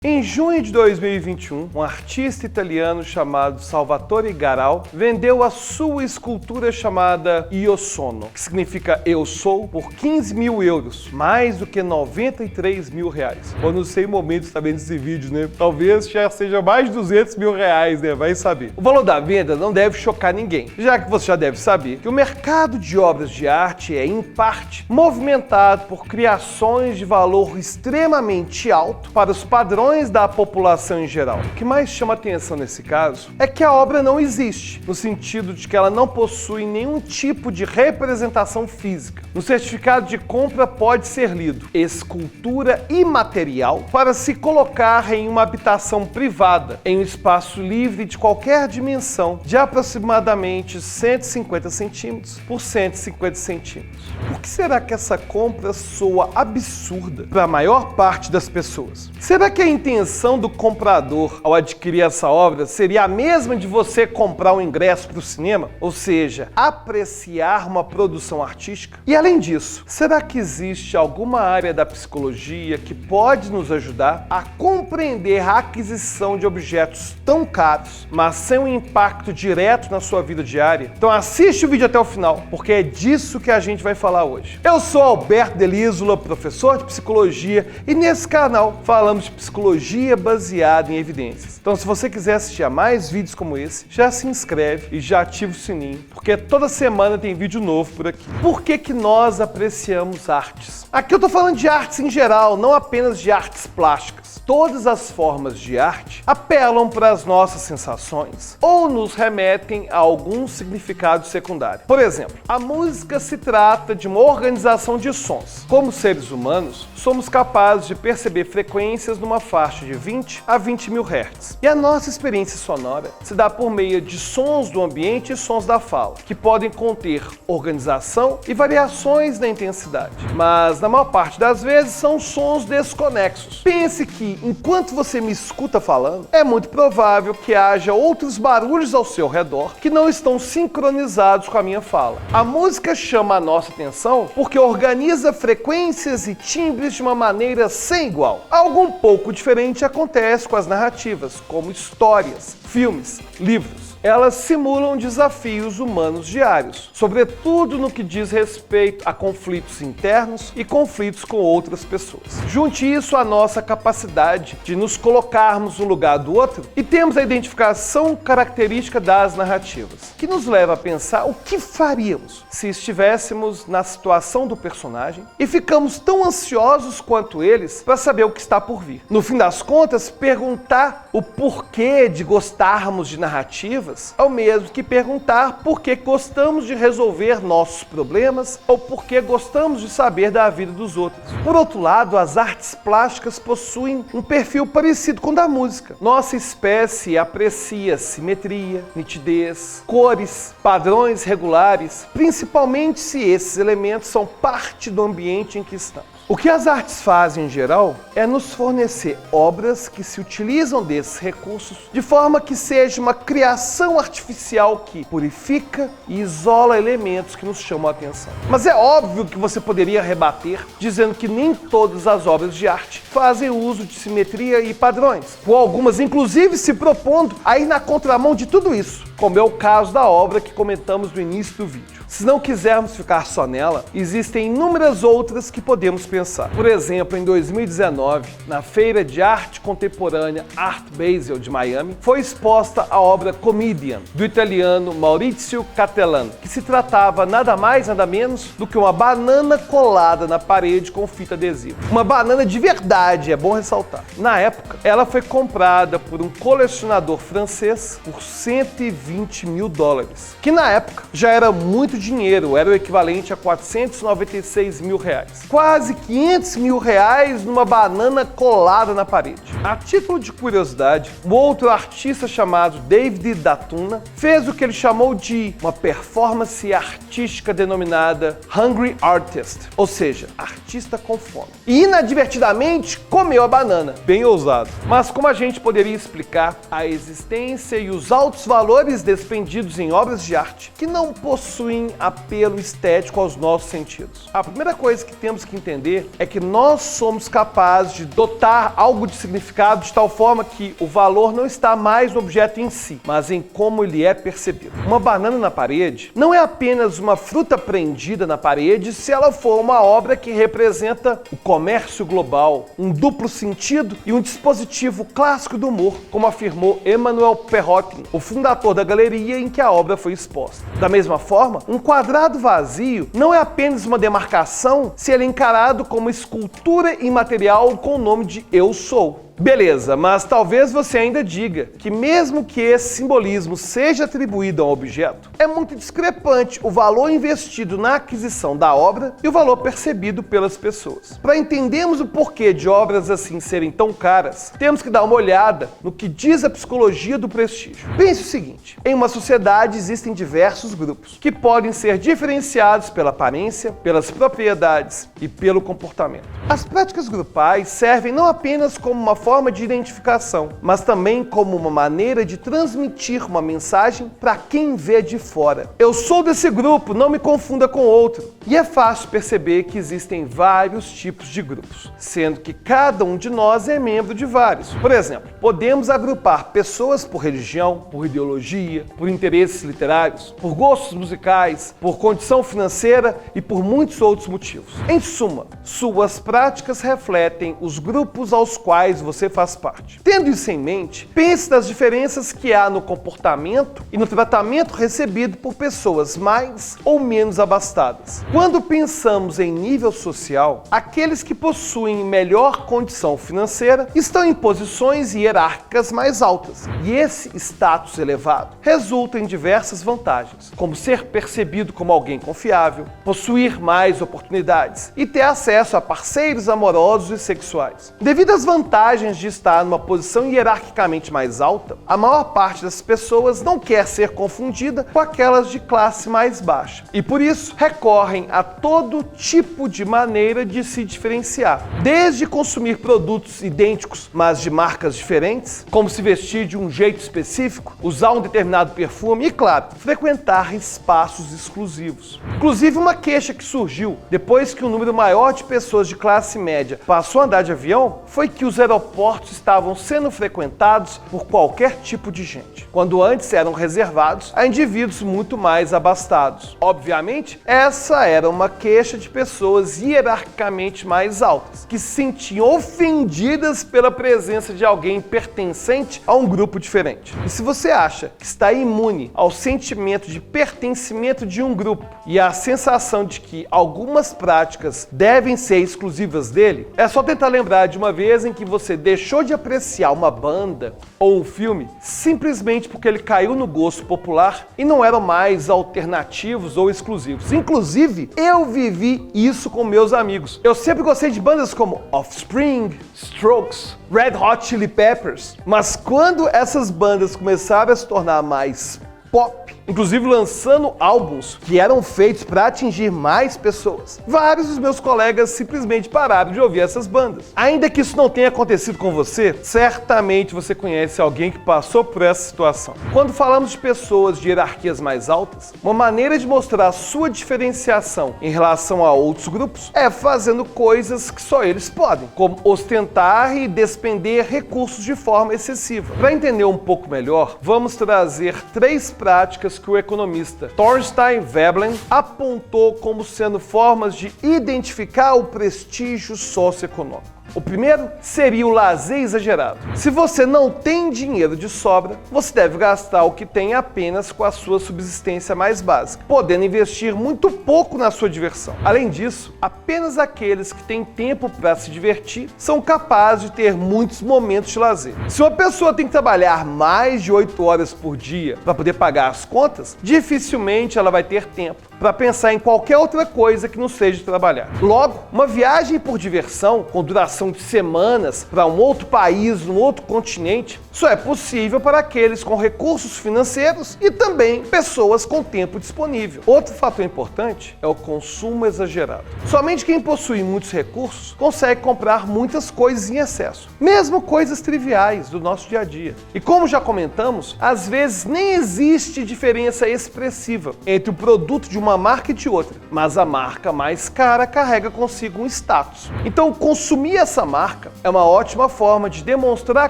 Em junho de 2021, um artista italiano chamado Salvatore Garau vendeu a sua escultura chamada Io Sono, que significa Eu Sou, por 15 mil euros, mais do que 93 mil reais. Eu não sei o momento que está vendo esse vídeo, né? Talvez já seja mais de 200 mil reais, né? Vai saber. O valor da venda não deve chocar ninguém, já que você já deve saber que o mercado de obras de arte é, em parte, movimentado por criações de valor extremamente alto para os padrões da população em geral. O que mais chama atenção nesse caso é que a obra não existe, no sentido de que ela não possui nenhum tipo de representação física. No certificado de compra pode ser lido escultura imaterial para se colocar em uma habitação privada, em um espaço livre de qualquer dimensão, de aproximadamente 150 centímetros por 150 centímetros. Por que será que essa compra soa absurda para a maior parte das pessoas? Será que a intenção do comprador ao adquirir essa obra seria a mesma de você comprar um ingresso para o cinema? Ou seja, apreciar uma produção artística? E além disso, será que existe alguma área da psicologia que pode nos ajudar a compreender a aquisição de objetos tão caros, mas sem um impacto direto na sua vida diária? Então assiste o vídeo até o final, porque é disso que a gente vai falar hoje. Eu sou Alberto Delísula, professor de psicologia, e nesse canal falamos de psicologia baseada em evidências. Então, se você quiser assistir a mais vídeos como esse, já se inscreve e já ativa o sininho, porque toda semana tem vídeo novo por aqui. Por que nós apreciamos artes? Aqui eu tô falando de artes em geral, não apenas de artes plásticas. Todas as formas de arte apelam para as nossas sensações ou nos remetem a algum significado secundário. Por exemplo, a música se trata de uma organização de sons. Como seres humanos, somos capazes de perceber frequências numa faixa de 20 a 20 mil Hz. E a nossa experiência sonora se dá por meio de sons do ambiente e sons da fala, que podem conter organização e variações na intensidade. Mas, na maior parte das vezes, são sons desconexos. Pense que, enquanto você me escuta falando, é muito provável que haja outros barulhos ao seu redor que não estão sincronizados com a minha fala. A música chama a nossa atenção porque organiza frequências e timbres de uma maneira sem igual. Algo um pouco diferente acontece com as narrativas, como histórias, filmes, livros. Elas simulam desafios humanos diários, sobretudo no que diz respeito a conflitos internos e conflitos com outras pessoas. Junte isso à nossa capacidade de nos colocarmos no lugar do outro e temos a identificação característica das narrativas, que nos leva a pensar o que faríamos se estivéssemos na situação do personagem e ficamos tão ansiosos quanto eles para saber o que está por vir. No fim das contas, perguntar o porquê de gostarmos de narrativas é o mesmo que perguntar por que gostamos de resolver nossos problemas ou por que gostamos de saber da vida dos outros. Por outro lado, as artes plásticas possuem um perfil parecido com o da música. Nossa espécie aprecia simetria, nitidez, cores, padrões regulares, principalmente se esses elementos são parte do ambiente em que estamos. O que as artes fazem em geral é nos fornecer obras que se utilizam desses recursos de forma que seja uma criação artificial que purifica e isola elementos que nos chamam a atenção. Mas é óbvio que você poderia rebater dizendo que nem todas as obras de arte fazem uso de simetria e padrões, ou algumas inclusive se propondo a ir na contramão de tudo isso, como é o caso da obra que comentamos no início do vídeo. Se não quisermos ficar só nela, existem inúmeras outras que podemos pensar. Por exemplo, em 2019, na Feira de Arte Contemporânea Art Basel de Miami, foi exposta a obra Comedian, do italiano Maurizio Cattelan, que se tratava nada mais nada menos do que uma banana colada na parede com fita adesiva. Uma banana de verdade, é bom ressaltar. Na época, ela foi comprada por um colecionador francês por 120 mil dólares, que na época já era muito dinheiro, era o equivalente a 496 mil reais. Quase 500 mil reais numa banana colada na parede. A título de curiosidade, um outro artista chamado David Datuna fez o que ele chamou de uma performance artística denominada Hungry Artist, ou seja, artista com fome. E inadvertidamente comeu a banana. Bem ousado. Mas como a gente poderia explicar a existência e os altos valores despendidos em obras de arte que não possuem apelo estético aos nossos sentidos? A primeira coisa que temos que entender entender é que nós somos capazes de dotar algo de significado de tal forma que o valor não está mais no objeto em si, mas em como ele é percebido. Uma banana na parede não é apenas uma fruta prendida na parede se ela for uma obra que representa o comércio global, um duplo sentido e um dispositivo clássico do humor, como afirmou Emmanuel Perrotin, o fundador da galeria em que a obra foi exposta. Da mesma forma, um quadrado vazio não é apenas uma demarcação se ele é encarado como escultura imaterial com o nome de Eu Sou. Beleza, mas talvez você ainda diga que mesmo que esse simbolismo seja atribuído a um objeto, é muito discrepante o valor investido na aquisição da obra e o valor percebido pelas pessoas. Para entendermos o porquê de obras assim serem tão caras, temos que dar uma olhada no que diz a psicologia do prestígio. Pense o seguinte: em uma sociedade existem diversos grupos que podem ser diferenciados pela aparência, pelas propriedades e pelo comportamento. As práticas grupais servem não apenas como uma forma de identificação, mas também como uma maneira de transmitir uma mensagem para quem vê de fora. Eu sou desse grupo, não me confunda com outro. E é fácil perceber que existem vários tipos de grupos, sendo que cada um de nós é membro de vários. Por exemplo, podemos agrupar pessoas por religião, por ideologia, por interesses literários, por gostos musicais, por condição financeira e por muitos outros motivos. Em suma, suas práticas refletem os grupos aos quais você faz parte. Tendo isso em mente, pense nas diferenças que há no comportamento e no tratamento recebido por pessoas mais ou menos abastadas. Quando pensamos em nível social, aqueles que possuem melhor condição financeira estão em posições hierárquicas mais altas, e esse status elevado resulta em diversas vantagens, como ser percebido como alguém confiável, possuir mais oportunidades e ter acesso a parceiros amorosos e sexuais. Devido às vantagens de estar numa posição hierarquicamente mais alta, a maior parte das pessoas não quer ser confundida com aquelas de classe mais baixa e por isso recorrem a todo tipo de maneira de se diferenciar, desde consumir produtos idênticos, mas de marcas diferentes, como se vestir de um jeito específico, usar um determinado perfume e, claro, frequentar espaços exclusivos. Inclusive, uma queixa que surgiu depois que um número maior de pessoas de classe média passou a andar de avião foi que os aeroportos estavam sendo frequentados por qualquer tipo de gente, quando antes eram reservados a indivíduos muito mais abastados. Obviamente, essa era uma queixa de pessoas hierarquicamente mais altas, que se sentiam ofendidas pela presença de alguém pertencente a um grupo diferente. E se você acha que está imune ao sentimento de pertencimento de um grupo e à sensação de que algumas práticas devem ser exclusivas dele, é só tentar lembrar de uma vez em que você deixou de apreciar uma banda ou um filme simplesmente porque ele caiu no gosto popular e não eram mais alternativos ou exclusivos. Inclusive, eu vivi isso com meus amigos. Eu sempre gostei de bandas como Offspring, Strokes, Red Hot Chili Peppers, mas quando essas bandas começaram a se tornar mais pop, inclusive lançando álbuns que eram feitos para atingir mais pessoas, vários dos meus colegas simplesmente pararam de ouvir essas bandas. Ainda que isso não tenha acontecido com você, certamente você conhece alguém que passou por essa situação. Quando falamos de pessoas de hierarquias mais altas, uma maneira de mostrar a sua diferenciação em relação a outros grupos é fazendo coisas que só eles podem, como ostentar e despender recursos de forma excessiva. Para entender um pouco melhor, vamos trazer 3 práticas que o economista Thorstein Veblen apontou como sendo formas de identificar o prestígio socioeconômico. O primeiro seria o lazer exagerado. Se você não tem dinheiro de sobra, você deve gastar o que tem apenas com a sua subsistência mais básica, podendo investir muito pouco na sua diversão. Além disso, apenas aqueles que têm tempo para se divertir são capazes de ter muitos momentos de lazer. Se uma pessoa tem que trabalhar mais de 8 horas por dia para poder pagar as contas, dificilmente ela vai ter tempo para pensar em qualquer outra coisa que não seja trabalhar. Logo, uma viagem por diversão, com duração viajação de semanas para um outro país, num outro continente, só é possível para aqueles com recursos financeiros e também pessoas com tempo disponível. Outro fator importante é o consumo exagerado. Somente quem possui muitos recursos consegue comprar muitas coisas em excesso, mesmo coisas triviais do nosso dia a dia. E como já comentamos, às vezes nem existe diferença expressiva entre o produto de uma marca e de outra, mas a marca mais cara carrega consigo um status. Então, consumir essa marca é uma ótima forma de demonstrar a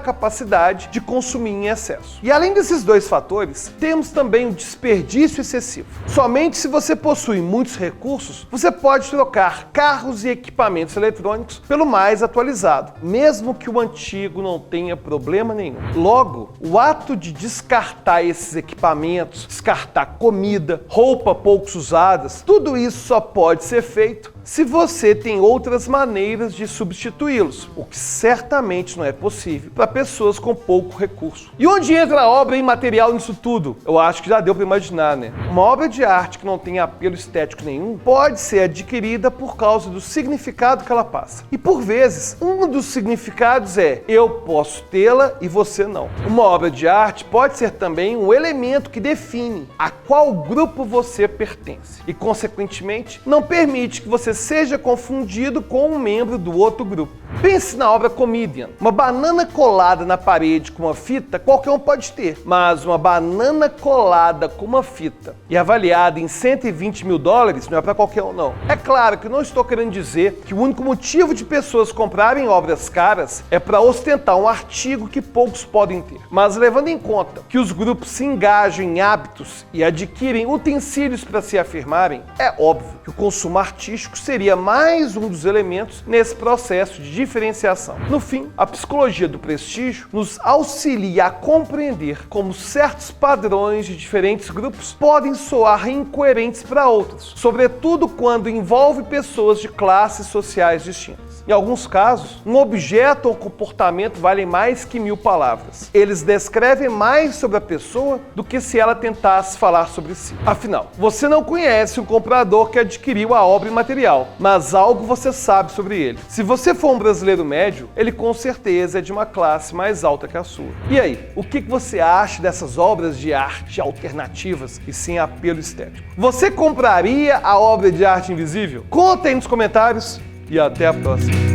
capacidade de consumir em excesso. E além desses dois fatores, temos também o desperdício excessivo. Somente se você possui muitos recursos, você pode trocar carros e equipamentos eletrônicos pelo mais atualizado, mesmo que o antigo não tenha problema nenhum. Logo, o ato de descartar esses equipamentos, descartar comida, roupa poucos usadas, tudo isso só pode ser feito se você tem outras maneiras de substituí-los, o que certamente não é possível para pessoas com pouco recurso. E onde entra a obra imaterial nisso tudo? Eu acho que já deu para imaginar, né? Uma obra de arte que não tem apelo estético nenhum pode ser adquirida por causa do significado que ela passa. E por vezes, um dos significados é: eu posso tê-la e você não. Uma obra de arte pode ser também um elemento que define a qual grupo você pertence e, consequentemente, não permite que você seja confundido com um membro do outro grupo. Pense na obra Comedian. Uma banana colada na parede com uma fita, qualquer um pode ter, mas uma banana colada com uma fita e avaliada em $120 mil não é para qualquer um, não. É claro que não estou querendo dizer que o único motivo de pessoas comprarem obras caras é para ostentar um artigo que poucos podem ter, mas levando em conta que os grupos se engajam em hábitos e adquirem utensílios para se afirmarem, é óbvio que o consumo artístico seria mais um dos elementos nesse processo de diferenciação. No fim, a psicologia do prestígio nos auxilia a compreender como certos padrões de diferentes grupos podem soar incoerentes para outros, sobretudo quando envolve pessoas de classes sociais distintas. Em alguns casos, um objeto ou comportamento valem mais que 1000 palavras. Eles descrevem mais sobre a pessoa do que se ela tentasse falar sobre si. Afinal, você não conhece um comprador que adquiriu a obra imaterial, mas algo você sabe sobre ele. Se você for um brasileiro médio, ele com certeza é de uma classe mais alta que a sua. E aí, o que você acha dessas obras de arte alternativas e sem apelo estético? Você compraria a obra de arte invisível? Conta aí nos comentários. E até a próxima.